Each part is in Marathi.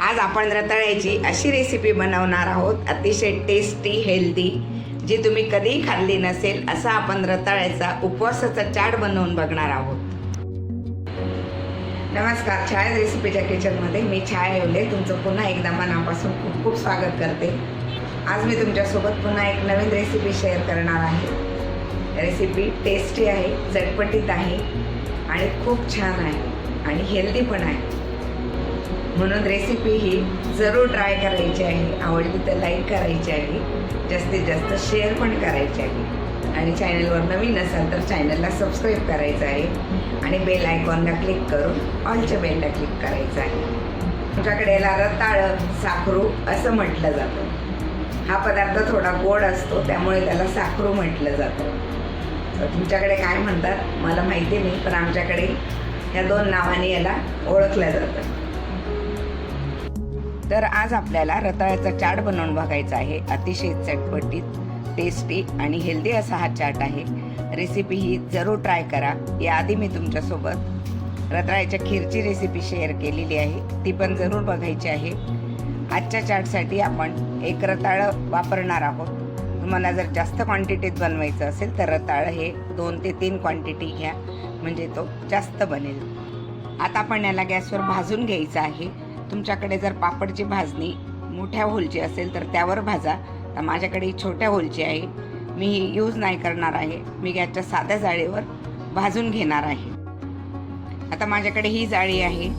आज आपण रताळ्याची अशी रेसिपी बनवणार आहोत, अतिशय टेस्टी हेल्दी, जी तुम्ही कधीही खाल्ली नसेल असा आपण रताळ्याचा उपवासाचा चाट बनवून बघणार आहोत। नमस्कार, छाया रेसिपीच्या किचनमध्ये मी छाया येole तुमचं पुन्हा एकदा मनापासून खूप खूप स्वागत करते। आज मी तुमच्यासोबत पुन्हा एक नवीन रेसिपी शेअर करणार आहे। रेसिपी टेस्टी आहे, चटपटीत आहे आणि खूप छान आहे आणि हेल्दी पण आहे, म्हणून रेसिपी ही जरूर ट्राय करायची आहे। आवडली तर लाईक करायची आहे, जास्तीत जास्त शेअर पण करायची आहे आणि चॅनलवर नवीन असाल तर चॅनलला सबस्क्राईब करायचं आहे आणि बेल आयकॉनला क्लिक करून ऑलच्या बेलला क्लिक करायचं आहे। तुमच्याकडे याला रताळं साखरू असं म्हटलं जातं। हा पदार्थ थोडा गोड असतो, त्यामुळे त्याला साखरू म्हटलं जातं। तर तुमच्याकडे काय म्हणतात मला माहिती नाही, पण आमच्याकडे या दोन नावाने याला ओळखलं जातं। तर आज आपल्याला रताळ्याचा चाट बनवून बघायचा आहे। अतिशय चटपटीत, टेस्टी आणि हेल्दी असा हा चाट आहे। रेसिपी ही जरूर ट्राय करा। याआधी मी तुमच्यासोबत रताळ्याच्या खीरची रेसिपी शेअर केलेली आहे, ती पण जरूर बघायची आहे। आजच्या चाटसाठी आपण एक रताळं वापरणार आहोत। तुम्हाला जर जास्त क्वांटिटीत बनवायचं असेल तर रताळं हे 2 ते 3 क्वांटिटी घ्या, म्हणजे तो जास्त बनेल। आता आपण याला गॅसवर भाजून घ्यायचं आहे। तुमच्याकडे जर पापडची भाजणी मोठ्या होलची असेल तर त्यावर भाजा, तर माझ्याकडे छोट्या होलची आहे, मी ही यूज नाही करणार आहे। मी गॅसच्या साध्या जाळीवर भाजून घेणार आहे। आता माझ्याकडे ही जाळी आहे,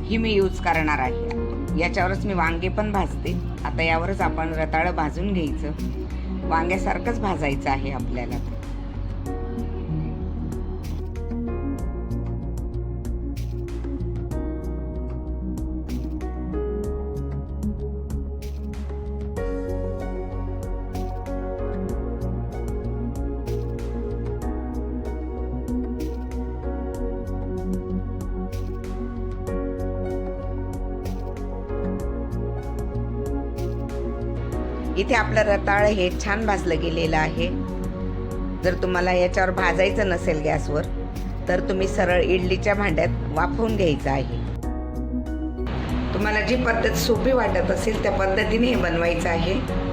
ही मी यूज करणार आहे। याच्यावरच मी वांगे पण भाजते। आता यावरच आपण रताळं भाजून घ्यायचं, वांग्यासारखंच भाजायचं आहे आपल्याला। इथे आपलं रताळं हे छान भाजलं गेलेलं आहे। जर तुम्हाला याच्यावर भाजायचं नसेल गॅसवर, तर तुम्ही सरळ इडलीच्या भांड्यात वाफवून घ्यायचं आहे। तुम्हाला जी पद्धत सोपी वाटत असेल त्या पद्धतीने हे बनवायचं आहे।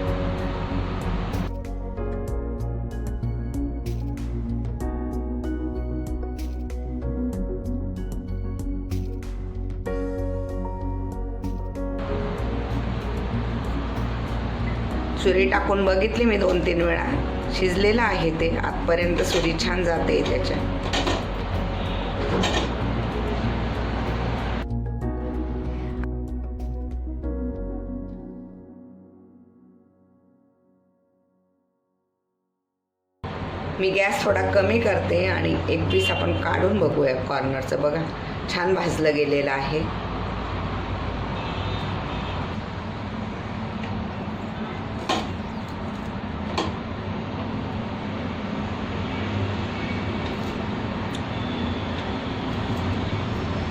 सुरी टाकून बघितली मी 2-3 वेळा, शिजलेलं आहे ते आतपर्यंत। सुरी छान जाते त्याच्या। मी गॅस थोडा कमी करते आणि एक पीस आपण काढून बघूया कॉर्नरचं। बघा छान भाजलं गेलेलं आहे।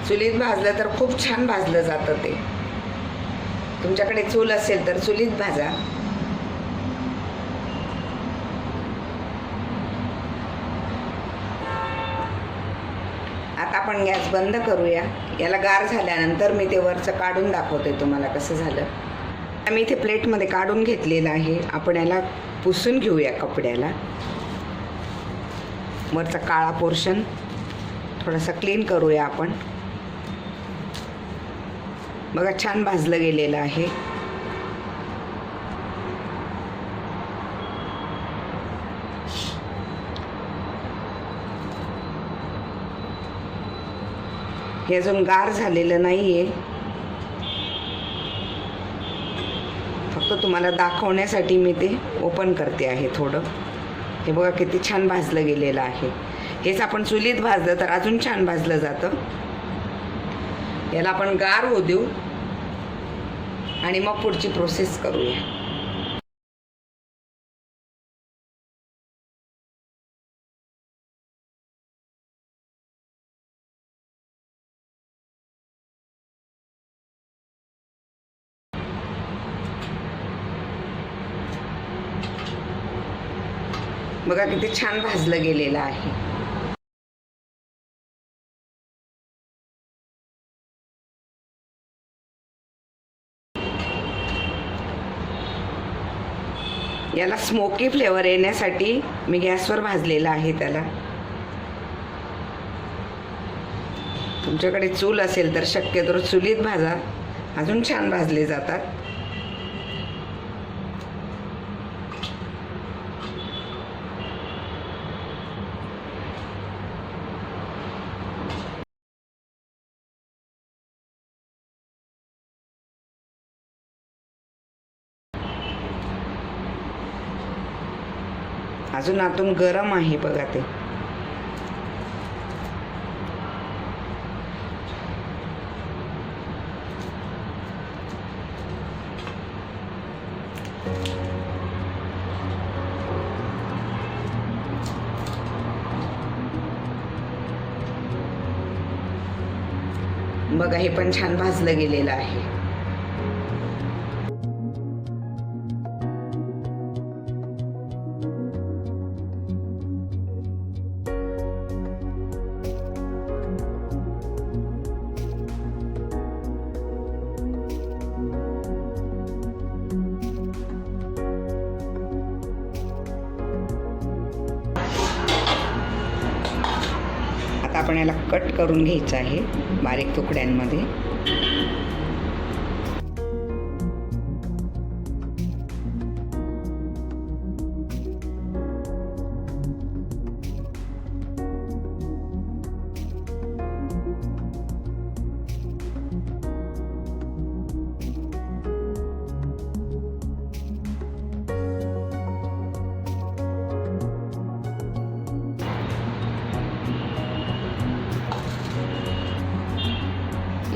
चुलीत भाजलं तर खूप छान भाजलं जातं ते। तुमच्याकडे चूल असेल तर चुलीत भाजा। आता आपण गॅस बंद करूया। याला गार झाल्यानंतर मी ते वरचं काढून दाखवते तुम्हाला कसं झालं। मी इथे प्लेटमध्ये काढून घेतलेलं आहे। आपण याला पुसून घेऊया कपड्याला। वरचा काळा पोर्शन थोडासा क्लीन करूया आपण। बघा छान भाजलं गेलेलं आहे। हे अजून गार झालेलं नाहीये, फक्त तुम्हाला दाखवण्यासाठी मी ते ओपन करते आहे थोडं। हे बघा किती छान भाजलं गेलेलं आहे। हेच आपण चुलीत भाजलं तर अजून छान भाजलं जातं। याला आपण गार होऊ देऊ आणि मग पुढची प्रोसेस करूया। बघा किती छान भाजलं गेलेलं आहे। याला स्मोकी फ्लेवर येण्यासाठी मी गॅसवर भाजलेला आहे त्याला. तुमच्याकडे चूल असेल तर शक्यतो चुलीत भाजा, अजून छान भाजले जातात. अजून आतून गरम आहे बघा ते. बघा हे पण छान भाजलं गेलेलं आहे. आता आपण याला कट करून घ्यायचं आहे बारीक तुकड्यांमध्ये.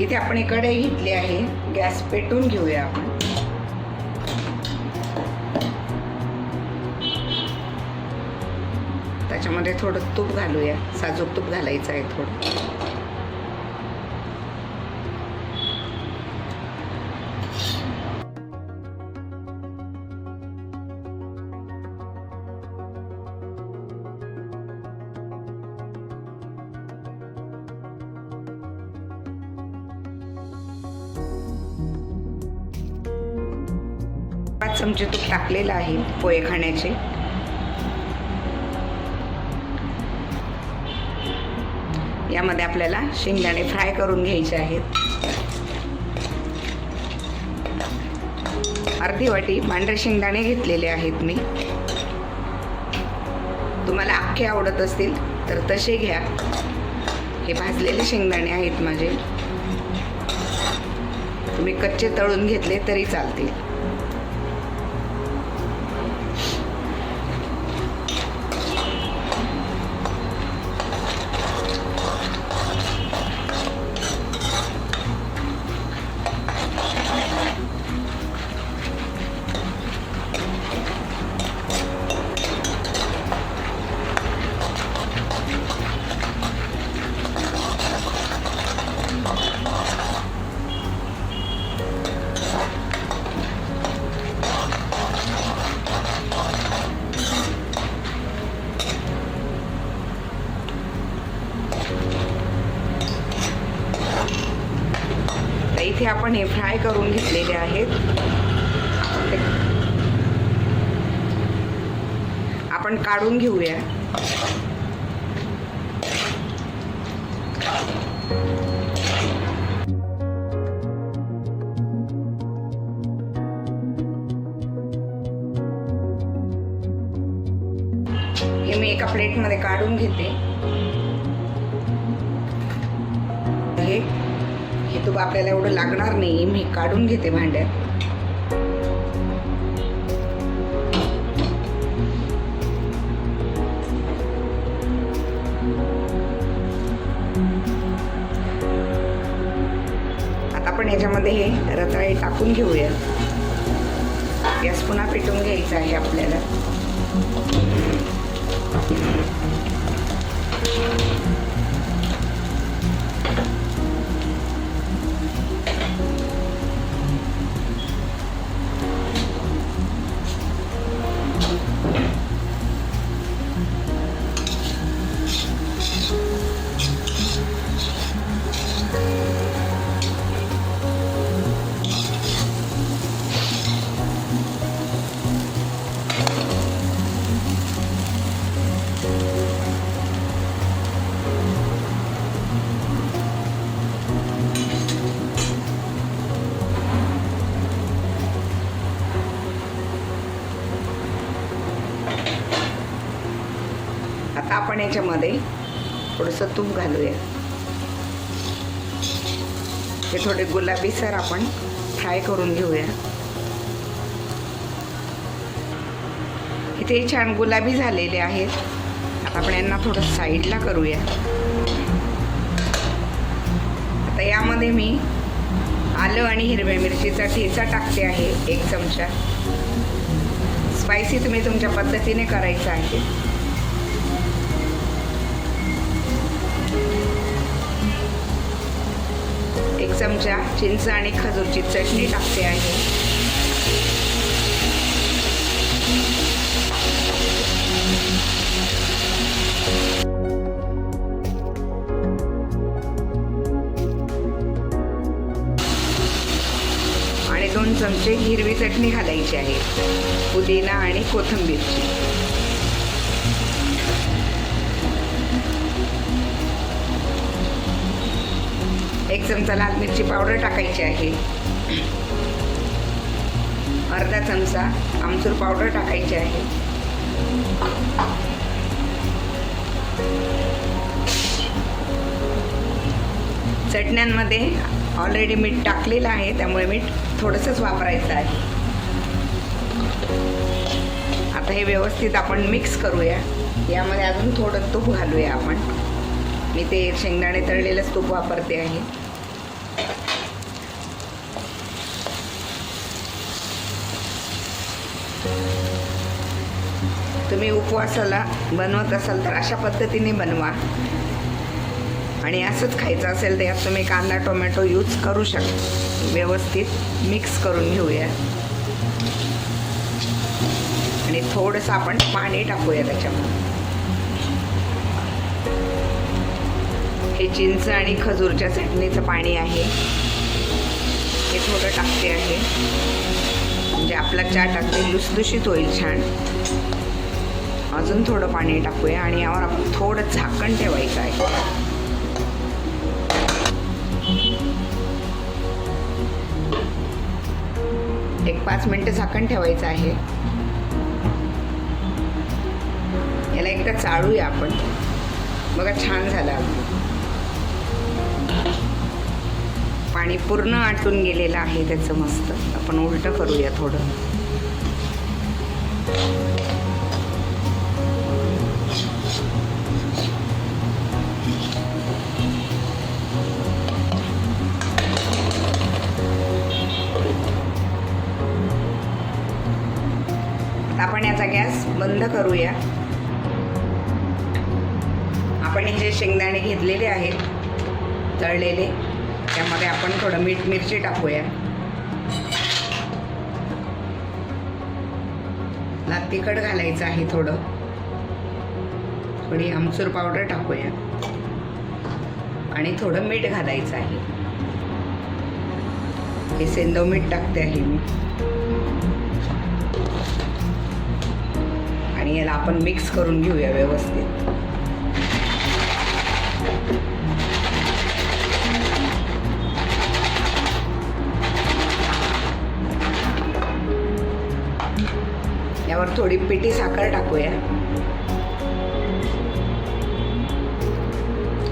इथे आपण कढई घेतली आहे. गॅस पेटून घेऊया आपण. त्याच्यामध्ये थोडं तूप घालूया. साजूक तूप घालायचं आहे थोडं. चमचे तूप टाकलेलं आहे पोहे खाण्याचे. यामध्ये आपल्याला शेंगदाणे फ्राय करून घ्यायचे आहेत. अर्धी वाटी पांढरे शेंगदाणे घेतलेले आहेत मी. तुम्हाला अख्खे आवडत असतील तर तसे घ्या. हे भाजलेले शेंगदाणे आहेत माझे. तुम्ही कच्चे तळून घेतले तरी चालतील. इथे आपण हे फ्राय करून घेतलेले आहेत. आपण काढून घेऊया. हे मी एका प्लेटमध्ये काढून घेते. हे तूप आपल्याला एवढं लागणार नाही. मी काढून घेते भांड्यात. आता आपण याच्यामध्ये हे रताळे टाकून घेऊया. गॅस पुन्हा पेटून घ्यायचा आहे आपल्याला. आपण याच्यामध्ये थोडंसं तूप घालूया. हे थोडे गुलाबीसर आपण फ्राय करून घेऊया. इथे छान गुलाबी झालेले आहेत. आता आपण यांना थोडं साईडला करूया. आता यामध्ये मी आलं आणि हिरव्या मिरचीचा ठेचा टाकते आहे 1 चमचा. स्पायसी तुम्ही तुमच्या पद्धतीने करायचं आहे. एक चमचा चिंच आणि खजूरची चटणी टाकते आहे. आणि 2 चमचे हिरवी चटणी घालायची आहे, पुदिना आणि कोथिंबीरची. एक चमचा लाल मिरची पावडर टाकायची आहे. अर्धा चमचा आमचूर पावडर टाकायची आहे. चटण्यांमध्ये ऑलरेडी मीठ टाकलेलं आहे, त्यामुळे मीठ थोडंसंच वापरायचं आहे. आता हे व्यवस्थित आपण मिक्स करूया. यामध्ये अजून थोडं तूप घालूया आपण. मी ते शेंगदाणे तळलेलंच तूप वापरते आहे. तुम्ही उपवासाला बनवत असाल तर अशा पद्धतीने बनवा, आणि असंच खायचं असेल तर यात तुम्ही कांदा टोमॅटो यूज करू शकता. व्यवस्थित मिक्स करून घेऊया. आणि थोडंसं आपण पाणी टाकूया त्याच्यामध्ये. हे चिंच आणि खजूरच्या चटणीचं पाणी आहे, हे थोडं टाकते आहे, म्हणजे आपला चाट अगदी लुसलुशीत होईल छान. अजून थोडं पाणी टाकूया आणि यावर आपण थोडं झाकण ठेवायचं आहे. एक 5 मिनिटं झाकण ठेवायचं आहे. याला एकदा चाळूया आपण. बघा छान झालं अगदी. पाणी पूर्ण आटून गेलेलं आहे त्याचं मस्त. आपण उलटं करूया थोडं. आपण याचा गॅस बंद करूया. आपण हे जे शेंगदाणे घेतलेले आहेत तळलेले, त्यामध्ये आपण थोडं मीठ मिरची टाकूया. लाल तिखट घालायचं आहे थोडं. थोडी आमचूर पावडर टाकूया आणि थोडं मीठ घालायचं आहे. हे सेंदव मीठ टाकते आहे मी. आणि याला आपण मिक्स करून घेऊया व्यवस्थित. यावर थोडी पिठी साखर टाकूया.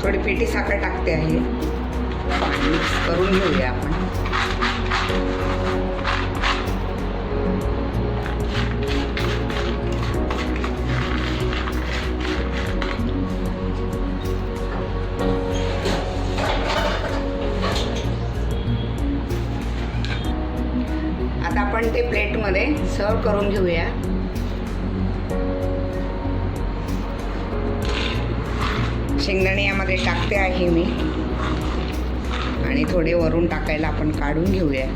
थोडी पिठी साखर टाकते आहे. मिक्स करून घेऊया आपण. आता आपण ते प्लेटमध्ये सर्व करून घेऊया. शेंगदाणे यामध्ये टाकते आहे मी, आणि थोडे वरून टाकायला आपण काढून घेऊया.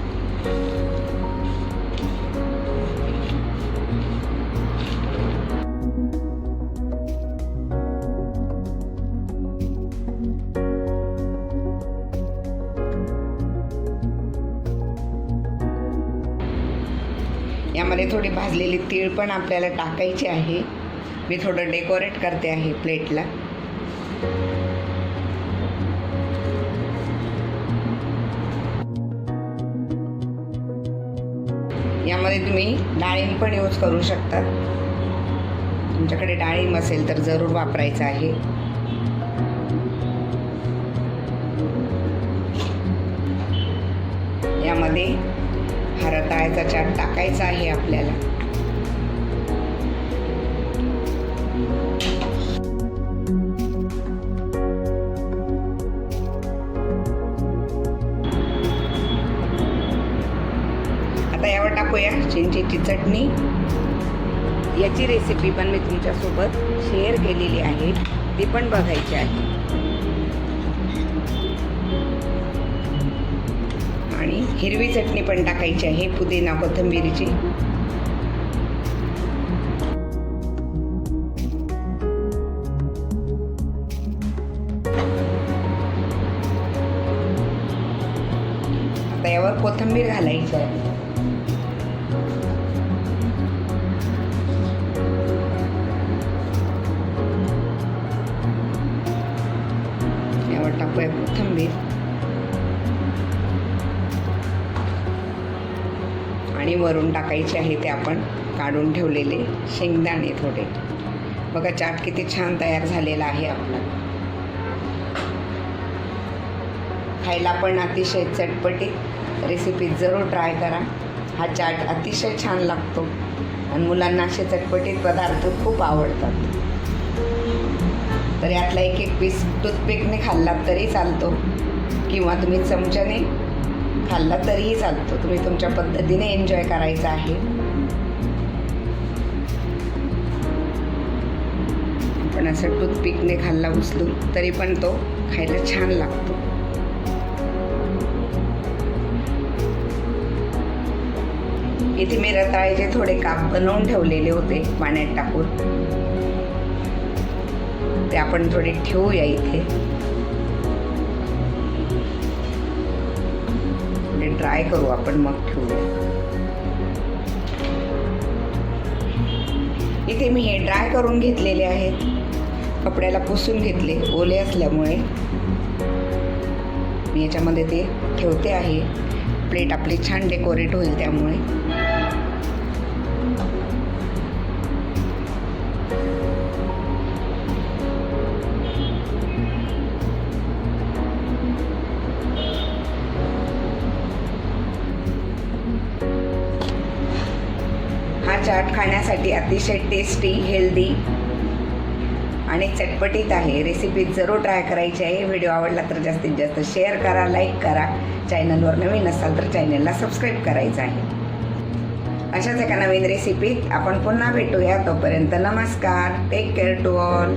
यामध्ये थोडी भाजलेली तीळ पण आपल्याला टाकायची आहे. मी थोडं डेकोरेट करते आहे प्लेटला. यामध्ये तुम्ही डाळिंब पण यूज करू शकता. तुमच्याकडे डाळिंब असेल तर जरूर वापरायचं आहे. यामध्ये हा रताळ्याचा चाट टाकायचा आहे आपल्याला. आता यावर टाकूया चिंचेची चटणी. याची रेसिपी पण मी तुमच्यासोबत शेअर केलेली आहे, ती पण बघायची आहे. आणि हिरवी चटणी पण टाकायची आहे, पुदिना कोथिंबीरची. आता यावर कोथिंबीर घालायची आहे. यावर टाकूया कोथिंबीर आणि वरून टाकायचे आहे ते आपण काढून ठेवलेले शेंगदाणे थोडे. बघा चाट किती छान तयार झालेला आहे आपला. खायला पण अतिशय चटपटीत. रेसिपी जरूर ट्राय करा. हा चाट अतिशय छान लागतो आणि मुलांना असे चटपटीत पदार्थ खूप आवडतात. तर यातला एक एक पीस टूथपिकने खाल्ला तरी चालतो किंवा तुम्ही चमच्याने खाल्ला तरीही चालतो. तुम्ही तुमच्या पद्धतीने एन्जॉय करायचं आहे. आपण असं टूथपिकने खाल्ला उचलून तरी पण तो खायला छान लागतो. इथे मी रताळ्याचे थोडे काप बनवून ठेवलेले होते पाण्यात टाकून. ते आपण थोडे ठेवूया इथे. ड्राय करू आपण मग ठेवूया. इथे मी हे ड्राय करून घेतलेले आहेत. कपड्याला पुसून घेतले ओले असल्यामुळे. मी याच्यामध्ये ते ठेवते आहे. प्लेट आपली छान डेकोरेट होईल त्यामुळे. हा चाट खाण्यासाठी अतिशय टेस्टी, हेल्दी आणि चटपटीत आहे. रेसिपी जरूर ट्राय करायची आहे. व्हिडिओ आवडला तर जास्तीत जास्त शेअर करा, लाईक करा. चॅनलवर नवीन असाल तर चॅनलला सबस्क्राईब करायचं आहे. अशाच एका नवीन रेसिपीत आपण पुन्हा भेटूया. तोपर्यंत नमस्कार. Take care to all.